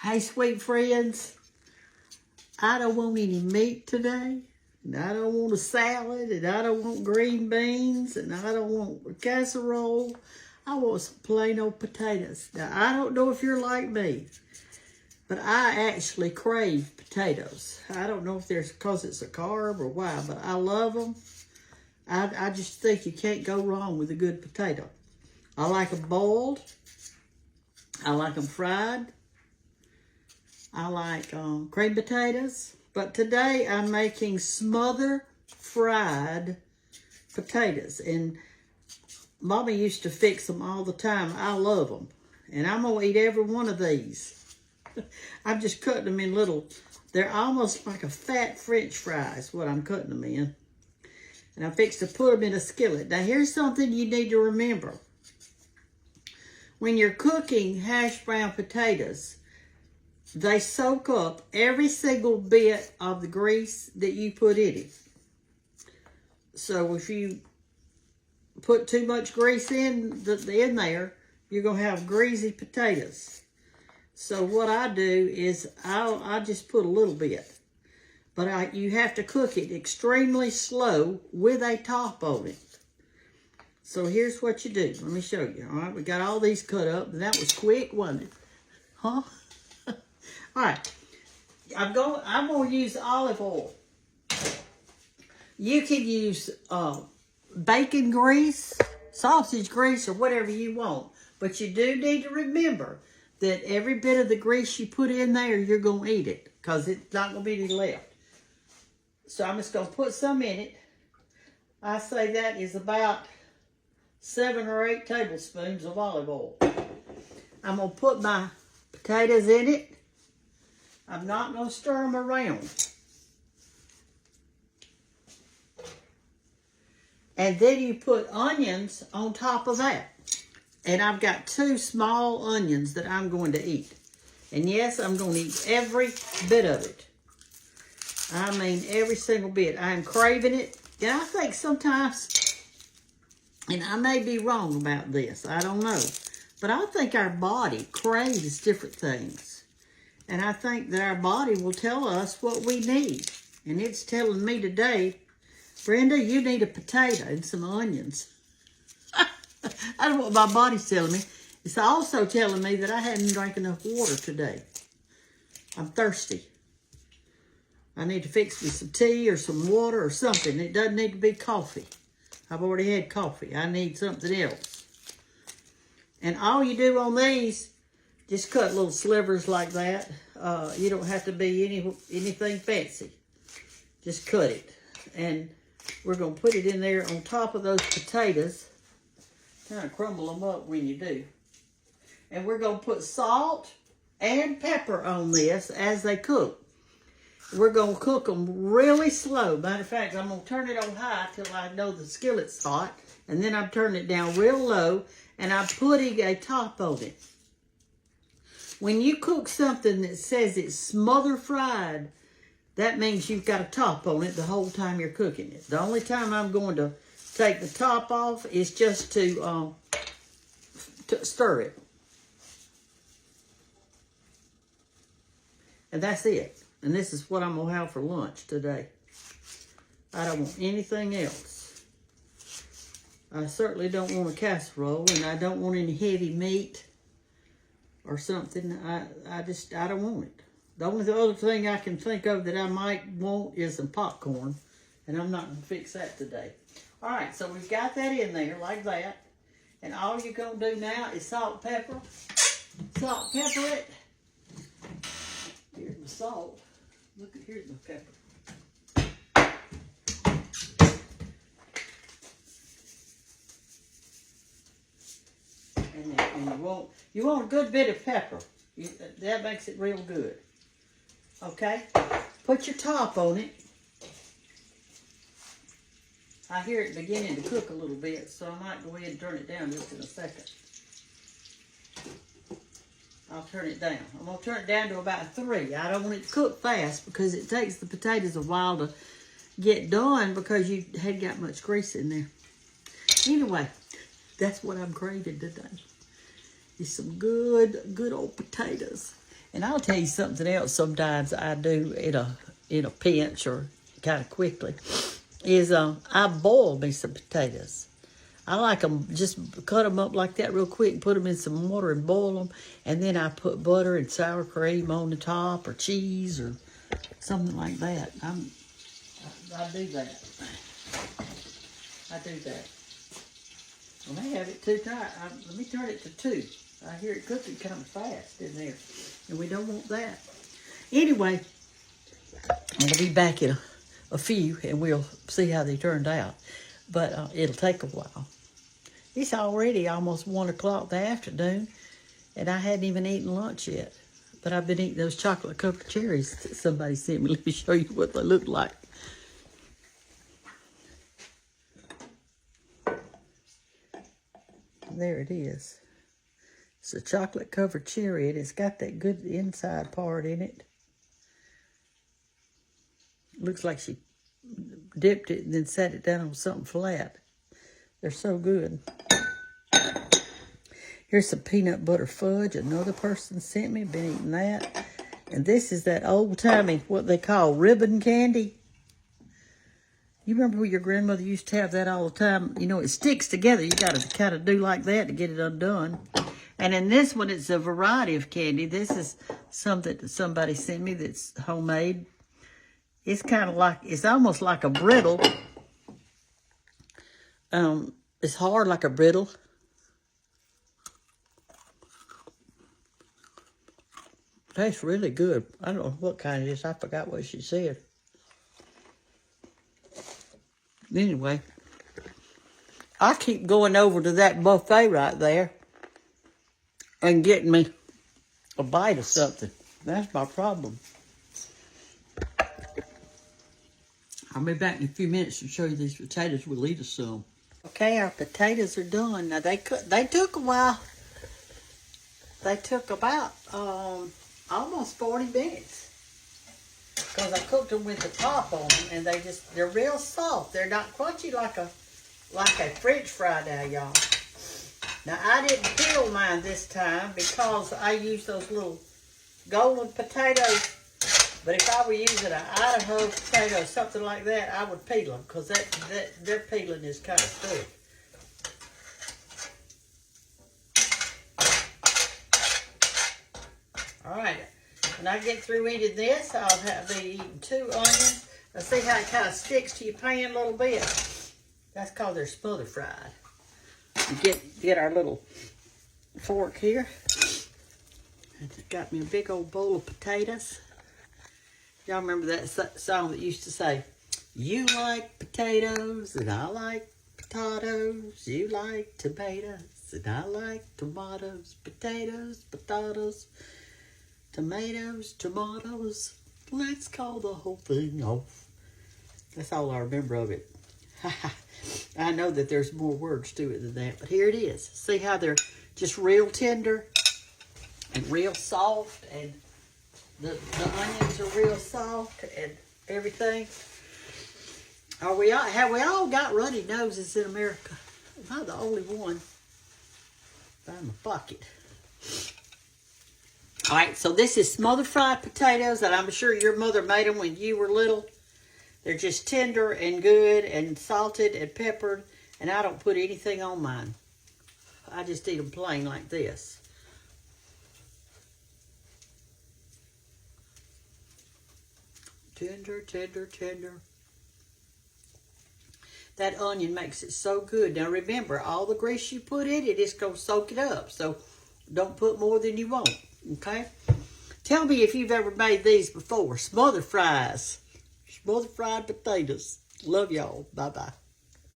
Hey, sweet friends, I don't want any meat today, and I don't want a salad, and I don't want green beans, and I don't want a casserole. I want some plain old potatoes. Now, I don't know if you're like me, but I actually crave potatoes. I don't know if there's because it's a carb or why, but I love them. I just think you can't go wrong with a good potato. I like them boiled. I like them fried. I like cream potatoes, but today I'm making Smother fried potatoes, and Mommy used to fix them all the time. I love them, and I'm going to eat every one of these. I'm just cutting them in little, they're almost like a fat French fry is what I'm cutting them in, and I'm fixing to put them in a skillet. Now here's something you need to remember. When you're cooking hash brown potatoes, they soak up every single bit of the grease that you put in it. So if you put too much grease in there, you're going to have greasy potatoes. So what I do is I just put a little bit. But you have to cook it extremely slow with a top on it. So here's what you do. Let me show you. All right, we got all these cut up. That was quick, wasn't it? Huh? All right, I'm going to use olive oil. You can use bacon grease, sausage grease, or whatever you want. But you do need to remember that every bit of the grease you put in there, you're going to eat it, because it's not going to be any left. So I'm just going to put some in it. I say that is about 7 or 8 tablespoons of olive oil. I'm going to put my potatoes in it. I'm not going to stir them around. And then you put onions on top of that. And I've got 2 small onions that I'm going to eat. And yes, I'm going to eat every bit of it. I mean, every single bit. I'm craving it. And I think sometimes, and I may be wrong about this, I don't know, but I think our body craves different things. And I think that our body will tell us what we need. And it's telling me today, Brenda, you need a potato and some onions. That's what my body's telling me. It's also telling me that I hadn't drank enough water today. I'm thirsty. I need to fix me some tea or some water or something. It doesn't need to be coffee. I've already had coffee. I need something else. And all you do on these, just cut little slivers like that. You don't have to be anything fancy. Just cut it. And we're going to put it in there on top of those potatoes. Kind of crumble them up when you do. And we're going to put salt and pepper on this as they cook. We're going to cook them really slow. Matter of fact, I'm going to turn it on high till I know the skillet's hot. And then I'm turning it down real low. And I'm putting a top on it. When you cook something that says it's smother fried, that means you've got a top on it the whole time you're cooking it. The only time I'm going to take the top off is just to stir it. And that's it. And this is what I'm going to have for lunch today. I don't want anything else. I certainly don't want a casserole, and I don't want any heavy meat or something. I don't want it. The only other thing I can think of that I might want is some popcorn, and I'm not going to fix that today. All right, so we've got that in there like that, and all you're going to do now is salt, pepper. Salt, pepper it. Here's the salt. Look, here's the pepper. And you want a good bit of pepper. That makes it real good. Okay? Put your top on it. I hear it beginning to cook a little bit, so I might go ahead and turn it down just in a second. I'll turn it down. I'm going to turn it down to about 3. I don't want it to cook fast because it takes the potatoes a while to get done because you hadn't got much grease in there. Anyway, that's what I'm craving today. Is some good old potatoes. And I'll tell you something else sometimes I do in a pinch or kind of quickly is I boil me some potatoes. I like them, just cut them up like that real quick, put them in some water and boil them, and then I put butter and sour cream on the top or cheese or something like that. I do that. I do that. Well, they have it too tight. Let me turn it to 2. I hear it cooking kind of fast in there, and we don't want that. Anyway, I'm going to be back in a few, and we'll see how they turned out. But it'll take a while. It's already almost 1 o'clock in the afternoon, and I hadn't even eaten lunch yet. But I've been eating those chocolate-covered cherries that somebody sent me. Let me show you what they look like. There it is. It's a chocolate-covered cherry, and it's got that good inside part in it. Looks like she dipped it and then set it down on something flat. They're so good. Here's some peanut butter fudge. Another person sent me. Been eating that. And this is that old-timey, what they call ribbon candy. You remember when your grandmother used to have that all the time? You know, it sticks together. You got to kind of do like that to get it undone. And in this one, it's a variety of candy. This is something that somebody sent me that's homemade. It's kind of like, it's almost like a brittle. It's hard like a brittle. Tastes really good. I don't know what kind it is. I forgot what she said. Anyway, I keep going over to that buffet right there and getting me a bite of something. That's my problem. I'll be back in a few minutes to show you these potatoes. We'll eat us some. Okay, our potatoes are done. Now, they took a while. They took about almost 40 minutes. Because I cooked them with the top on them, and they're real soft. They're not crunchy like a French fry now, y'all. Now, I didn't peel mine this time because I used those little golden potatoes. But if I were using an Idaho potato or something like that, I would peel them because their peeling is kind of thick. All right. When I get through eating this, I'll be eating 2 onions. Now see how it kind of sticks to your pan a little bit? That's because they're smother fried. Get our little fork here. It's got me a big old bowl of potatoes. Y'all remember that song that used to say, you like potatoes and I like potatoes. You like tomatoes and I like tomatoes. Potatoes, potatoes. Tomatoes, tomatoes, let's call the whole thing off. That's all I remember of it. I know that there's more words to it than that, but here it is. See how they're just real tender and real soft, and the onions are real soft and everything. Have we all got runny noses in America? Am I the only one? Find my pocket. All right, so this is smothered fried potatoes, and I'm sure your mother made them when you were little. They're just tender and good and salted and peppered, and I don't put anything on mine. I just eat them plain like this. Tender, tender, tender. That onion makes it so good. Now remember, all the grease you put in it is going to soak it up, so don't put more than you want. Okay? Tell me if you've ever made these before. Smothered fries. Smothered fried potatoes. Love y'all. Bye-bye.